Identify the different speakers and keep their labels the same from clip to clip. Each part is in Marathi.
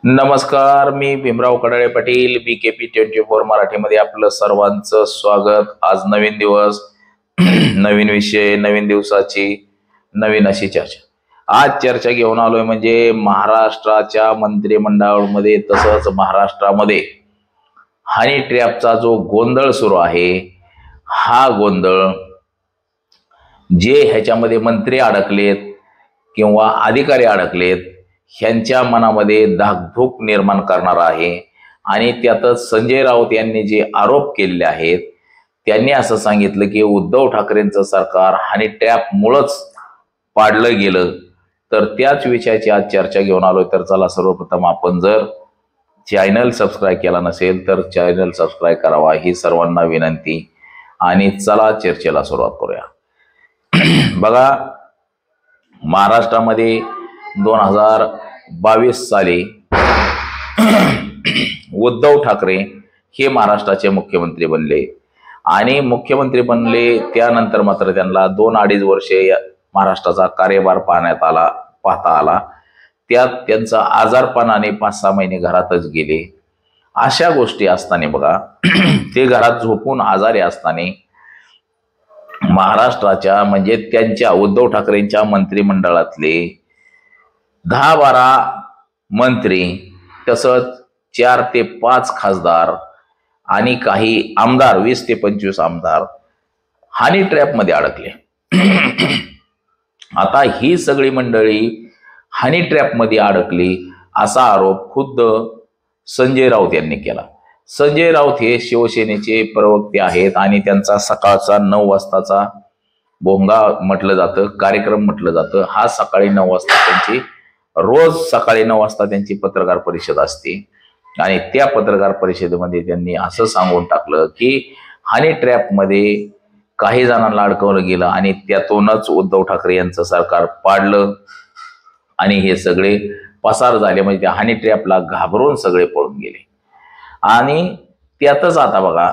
Speaker 1: नमस्कार, मी भीमराव कडाळे पाटील BKP24 मराठीमध्ये आपलं सर्वांचं स्वागत। आज नवीन दिवस, नवीन विषय, नवीन दिवसाची नवीन अशी चर्चा। आज चर्चा घेऊन आलोय म्हणजे महाराष्ट्राच्या मंत्रिमंडळामध्ये तसंच महाराष्ट्रामध्ये हनी ट्रॅपचा जो गोंधळ सुरू आहे, हा गोंधळ जे ह्याच्यामध्ये मंत्री अडकलेत किंवा अधिकारी अडकलेत ह्यांच्या मनामध्ये धाकधूक निर्माण करणारा आहे। आणि त्यातच संजय राऊत यांनी जे आरोप केलेले आहेत, त्यांनी असं सांगितलं की उद्धव ठाकरेंचं सरकार हनी ट्रॅपमुळेच पाडलं गेलं। तर त्याच विषयाची आज चर्चा घेऊन आलोय। तर चला, सर्वप्रथम आपण जर चॅनल सबस्क्राईब केला नसेल तर चॅनल सबस्क्राईब करावा, ही सर्वांना विनंती। आणि चला चर्चेला सुरुवात करूया। बघा, महाराष्ट्रामध्ये 2022 साली उद्धव ठाकरे हे महाराष्ट्राचे मुख्यमंत्री बनले आणि मुख्यमंत्री बनले त्यानंतर मात्र त्यांना 2-2.5 वर्षे महाराष्ट्राचा कार्यभार पाहता आला। त्यात त्यांचा आजारपणाने 5-6 महिने घरातच गेले। अशा गोष्टी असताना बघा, ते घरात झोपून आजारी असताना महाराष्ट्राच्या म्हणजे त्यांच्या उद्धव ठाकरेंच्या मंत्रिमंडळातले 10-12 मंत्री तसंच 4 ते 5 खासदार आणि काही आमदार 20 ते 25 आमदार हनी ट्रॅप मध्ये अडकले। आता ही सगळी मंडळी हनी ट्रॅप मध्ये अडकली असा आरोप खुद्द संजय राऊत यांनी केला। संजय राऊत हे शिवसेनेचे प्रवक्ते आहेत आणि त्यांचा सकाळचा 9 वाजताचा भोंगा म्हटलं जातं, कार्यक्रम म्हटलं जातं। हा सकाळी 9 वाजता त्यांची रोज सकाळी 9 वाजता त्यांची पत्रकार परिषद असते आणि त्या पत्रकार परिषदेमध्ये त्यांनी असं सांगून टाकलं की हनी ट्रॅप मध्ये काही जणांना अडकवलं गेलं आणि त्यातूनच उद्धव ठाकरे यांचं सरकार पाडलं आणि हे सगळे पसार झाले। म्हणजे त्या हनी ट्रॅपला घाबरून सगळे पळून गेले। आणि त्यातच आता बघा,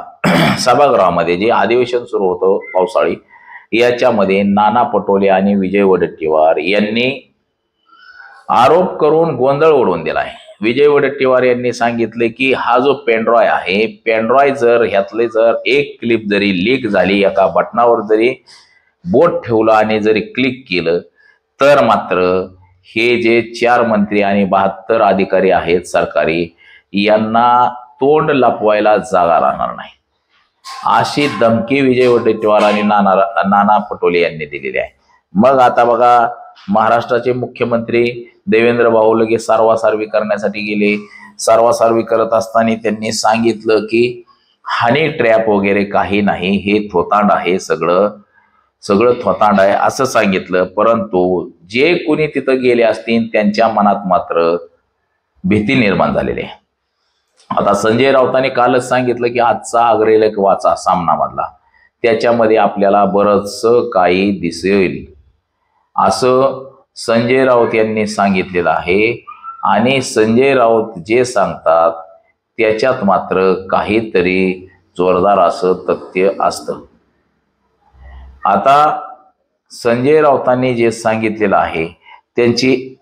Speaker 1: सभागृहामध्ये जे अधिवेशन सुरू होतं पावसाळी, याच्यामध्ये नाना पटोले आणि विजय वडेट्टीवार यांनी आरोप करून गोंधळ उडवून दिलाय। विजय वडेट्टीवार यांनी सांगितले की हा जो पेनड्रॉय आहे, पेनड्रॉय जर ह्यातले जर एक क्लिप जरी लीक झाली, एका बटनावर जरी बोट ठेवलं आणि जरी क्लिक केलं तर मात्र हे जे 4 मंत्री आणि 72 अधिकारी आहेत सरकारी, यांना तोंड लपवायला जागा राहणार नाही, अशी धमकी विजय वडेट्टीवार आणि नाना पटोले यांनी दिलेली आहे। मग आता बघा, महाराष्ट्राचे मुख्यमंत्री देवेंद्र भाऊ लगेच सारवासारवी करण्यासाठी गेले। सारवासारवी करत असताना त्यांनी सांगितलं की हनी ट्रॅप वगैरे काही नाही, हे थोतांड आहे, सगळं थोतांड आहे असं सांगितलं। परंतु जे कोणी तिथं गेले असतील त्यांच्या मनात मात्र भीती निर्माण झालेली आहे। आता संजय राऊतांनी कालच सांगितलं की आजचा अग्रलेख वाचा सामनामधला, त्याच्यामध्ये आपल्याला बरंचसं काही दिसेल असं संजय राऊत यांनी सांगितलेलं आहे। आणि संजय राऊत जे सांगतात त्याच्यात मात्र काहीतरी जोरदार असं तथ्य असतं। आता संजय राऊतांनी जे सांगितलेलं आहे त्यांची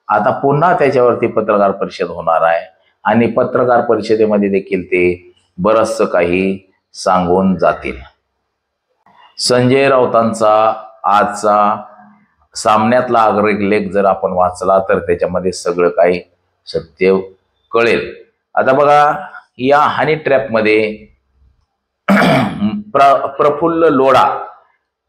Speaker 1: आता पुन्हा त्याच्यावरती पत्रकार परिषद होणार आहे आणि पत्रकार परिषदेमध्ये देखील ते बरंचसं काही सांगून जातील। संजय राऊतांचा आजचा सामन्यातला अग्रलेख जर आपण वाचला तर त्याच्यामध्ये सगळं काही सत्य कळेल। आता बघा, या हनी ट्रॅप मध्ये प्रफुल्ल लोढा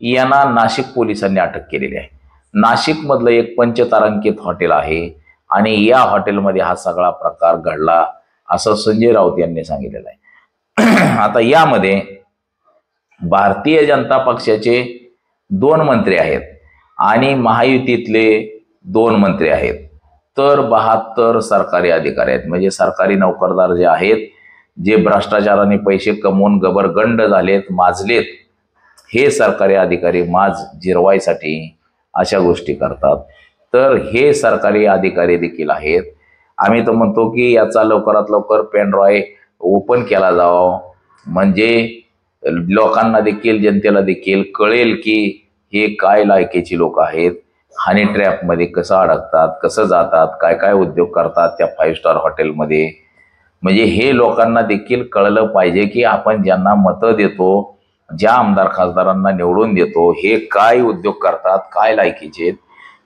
Speaker 1: यांना नाशिक पोलिसांनी अटक केलेली आहे। नाशिक मधलं एक पंचतारांकित हॉटेल आहे आणि या हॉटेलमध्ये हा सगळा प्रकार घडला असं संजय राऊत यांनी सांगितलेलं आहे। आता यामध्ये भारतीय जनता पक्षाचे 2 मंत्री आहेत आणि महायुतीतले 2 मंत्री आहेत, तर 72 सरकारी अधिकारी आहेत। म्हणजे सरकारी नोकरदार जे आहेत, जे भ्रष्टाचाराने पैसे कमवून गबरगंड झालेत, माजलेत, हे सरकारी अधिकारी माज जिरवायसाठी अशा गोष्टी करतात। तर हे सरकारी अधिकारी देखील आहेत। आम्ही तर म्हणतो की याचा लवकरात लवकर पेनड्रॉय ओपन केला जावा, म्हणजे लोकांना देखील, जनतेला देखील कळेल की हे काय लायकीची लोक आहेत हनी ट्रॅपमध्ये कसं अडकतात, कसं जातात, काय काय उद्योग करतात त्या 5 स्टार हॉटेलमध्ये. म्हणजे हे लोकांना देखील कळलं पाहिजे की आपण ज्यांना मतं देतो, ज्या आमदार खासदारांना निवडून देतो, हे काय उद्योग करतात, काय लायकीचे आहेत,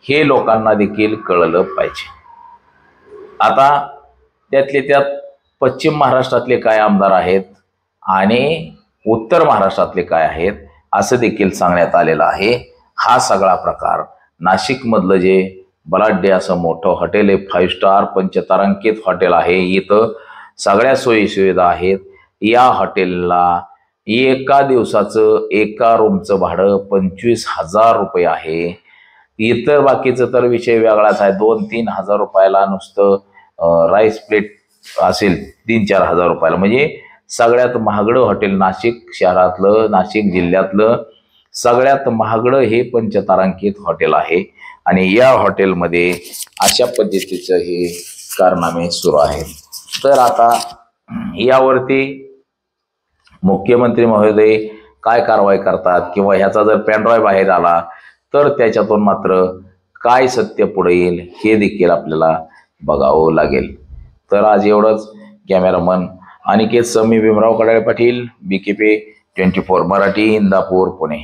Speaker 1: हे लोकांना देखील कळलं पाहिजे. आता त्यातले त्यात पश्चिम महाराष्ट्रातले काय आमदार आहेत आणि उत्तर महाराष्ट्रातले काय आहेत असं देखील सांगण्यात आलेलं आहे. हा सगळा प्रकार नाशिकमधलं जे बलाढ्य असं मोठं हॉटेल आहे, 5 स्टार पंचतारांकित हॉटेल आहे, इथं सगळ्या सोयी सुविधा आहेत. या हॉटेलला एका दिवसाचं एका रूमचं भाडं 25,000 रुपये आहे. इतर बाकीचं तर विषय वेगळाच आहे. 2-3 हजार रुपयाला नुसतं राईस प्लेट असेल 3-4 हजार रुपयाला. म्हणजे सगळ्यात महागडं हॉटेल नाशिक शहरातलं, नाशिक जिल्ह्यातलं सगळ्यात महागडं हे पंचतारांकित हॉटेल आहे. आणि या हॉटेलमध्ये अशा पद्धतीचं हे कारनामे सुरू आहेत. तर आता यावरती मुख्यमंत्री महोदय काय कारवाई करतात किंवा ह्याचा जर पेनड्राईव्ह बाहेर आला तर त्याच्यातून मात्र काय सत्य पुढे येईल हे देखील आपल्याला बघावं लागेल. तर आज एवढंच. कॅमेरामन अनिकेत समी, भीमराव कडाळे पाटील, BKP 24 मराठी, इंदापूर, पुणे.